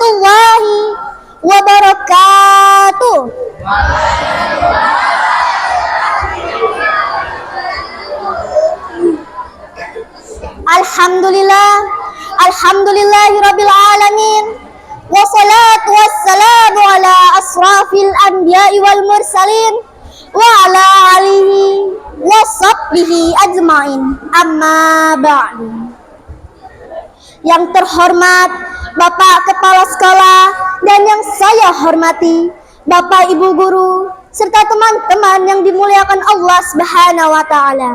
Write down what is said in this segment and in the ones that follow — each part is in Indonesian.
warahmatullahi wabarakatuh. Alhamdulillahirabbil alamin. Wassalatu wassalamu ala asrafil anbiya'i wal mursalin wa ala alihi wa sahbihi ajmain. Amma ba'du. Yang terhormat Bapak Kepala Sekolah dan yang saya hormati Bapak Ibu Guru serta teman-teman yang dimuliakan Allah Subhanahu wa taala.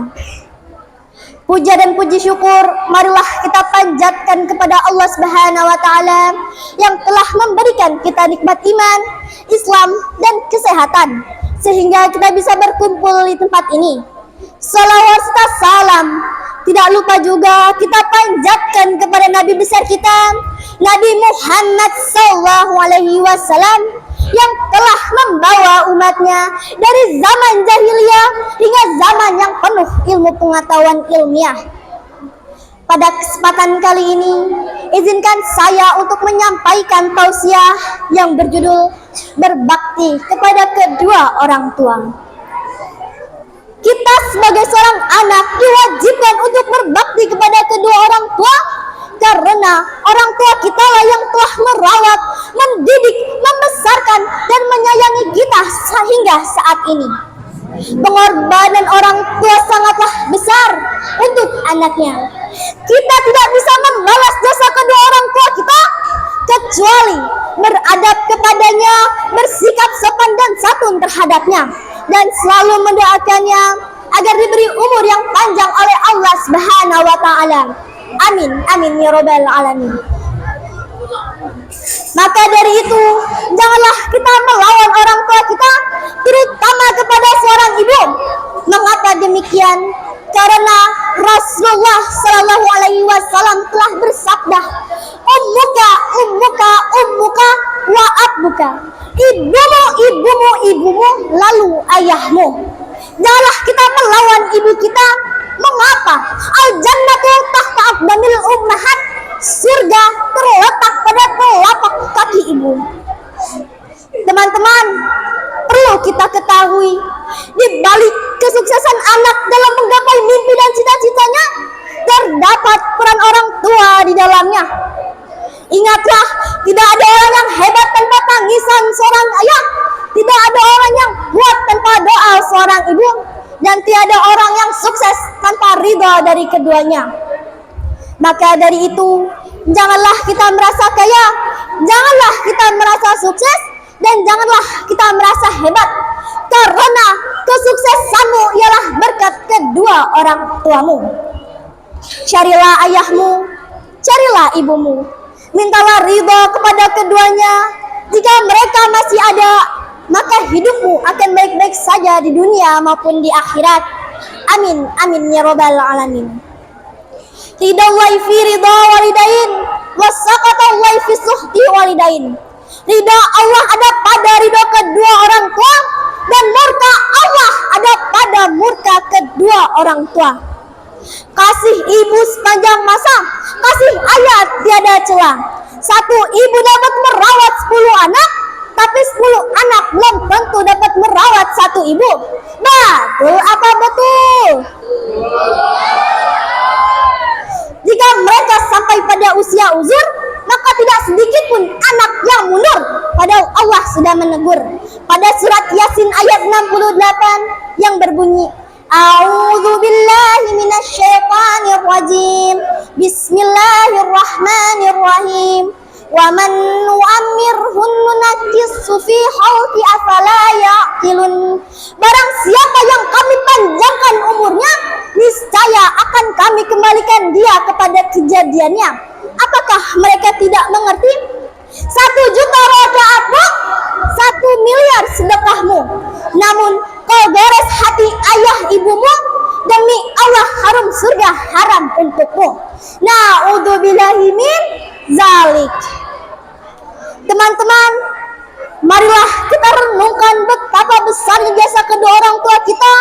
Puja dan puji syukur marilah kita panjatkan kepada Allah Subhanahu wa taala yang telah memberikan kita nikmat iman, Islam dan kesehatan sehingga kita bisa berkumpul di tempat ini. Salawat serta salam tidak lupa juga kita panjatkan kepada Nabi besar kita, Nabi Muhammad SAW, yang telah membawa umatnya dari zaman jahiliyah hingga zaman yang penuh ilmu pengetahuan ilmiah. Pada kesempatan kali ini, izinkan saya untuk menyampaikan tausiah yang berjudul berbakti kepada kedua orang tua. Kita sebagai seorang anak diwajibkan untuk berbakti kepada kedua orang tua karena orang tua kita lah yang telah merawat, mendidik, membesarkan dan menyayangi kita sehingga saat ini. Pengorbanan orang tua sangatlah besar untuk anaknya. Kita tidak bisa membalas jasa kedua orang tua kita kecuali beradab kepadanya, bersikap sopan dan santun terhadapnya, dan selalu mendoakannya agar diberi umur yang panjang oleh Allah Subhanahu wa taala. Amin, amin ya rabbal alamin. Maka dari itu, janganlah kita melawan orang tua kita, terutama kepada seorang ibu. Mengapa demikian? Karena Rasulullah Shallallahu Alaihi Wasallam telah bersabda, ummuka, ummuka, ummuka, wa abuka. Ibumu, ibumu, ibumu, lalu ayahmu. Janganlah kita melawan ibu kita. Mengapa? Al-jannatu tahta aqdamil ummahat. Surga terletak pada telapak kaki ibu. Teman-teman, perlu kita ketahui, di balik kesuksesan anak dalam menggapai mimpi dan cita-citanya, terdapat peran orang tua di dalamnya. Ingatlah, tidak ada orang yang hebat tanpa tangisan seorang ayah, tidak ada orang yang kuat tanpa doa seorang ibu, dan tiada orang yang sukses tanpa ridha dari keduanya. Maka dari itu, janganlah kita merasa kaya, janganlah kita merasa sukses, dan janganlah kita merasa hebat, karena kesuksesanmu ialah berkat kedua orang tuamu. Carilah ayahmu, carilah ibumu, mintalah ridha kepada keduanya. Jika mereka masih ada, maka hidupmu akan baik-baik saja di dunia maupun di akhirat. Amin, amin ya rabbal alamin. Ridallahi fi ridha walidain, wasaqatallahi fi suhti walidain. Ridha Allah ada pada ridha kedua orang tua, dan murka Allah ada pada murka kedua orang tua. Kasih ibu sepanjang masa, kasih ayah tiada celah. Satu ibu dapat merawat 10 anak, tapi 10 anak belum tentu dapat merawat satu ibu. Betul apa betul? Jika mereka sampai pada usia uzur, maka tidak sedikit pun anak yang mundur, padahal Allah sudah menegur pada surat Yasin ayat 68 yang berbunyi, A'udzu billahi minasyaitonir rajim. Bismillahirrahmanirrahim. Wa man nu'ammirhu nunakkishu fi khalqi afala ya'qilun. Barang siapa yang kami panjangkan umurnya, niscaya akan kami kembalikan dia kepada kejadiannya. Apakah mereka tidak mengerti? 1 juta rakaatmu, 1 miliar sedekahmu, namun kau gores hati ayah ibumu, demi Allah harum surga haram untukmu. Na'udzubillahi min zalik. Teman-teman, marilah kita renungkan betapa besarnya jasa kedua orang tua kita,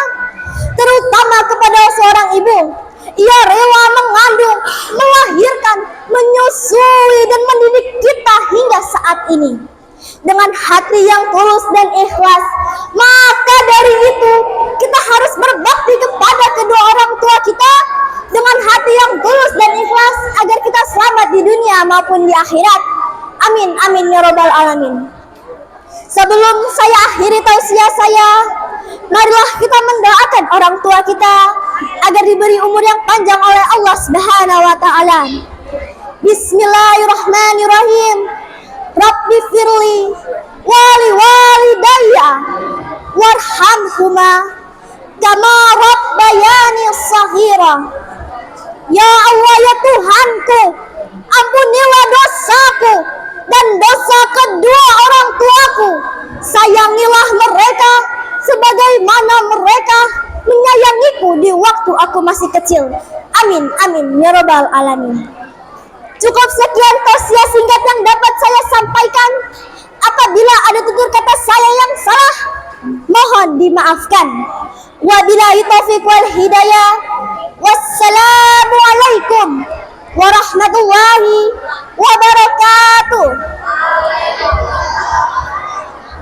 terutama kepada seorang ibu. Ia rela mengandung, melahirkan, menyusui dan mendidik kita hingga saat ini dengan hati yang tulus dan ikhlas. Maka dari itu kita harus berbakti kepada kedua orang tua kita dengan hati yang tulus dan ikhlas agar kita selamat di dunia maupun di akhirat. Amin amin ya rabbal alamin. Sebelum saya akhiri tausiah saya, marilah kita mendoakan orang tua kita agar diberi umur yang panjang oleh Allah Subhanahu wa taala. Bismillahirrahmanirrahim. Rabbi firli wali walidayya warhamhuma kama rabbayani shaghira. Ya Allah, ya Tuhanku, ampunilah dosaku dan dosa kedua orang tuaku. Sayangilah mereka sebagaimana mereka menyayangiku di waktu aku masih kecil. Amin amin ya rabbal alamin. Cukup sekian tausiah singkat yang dapat saya sampaikan. Apabila ada tutur kata saya yang salah, mohon dimaafkan. Wabillahi taufiq wal hidayah. Wassalamualaikum warahmatullahi wabarakatuh.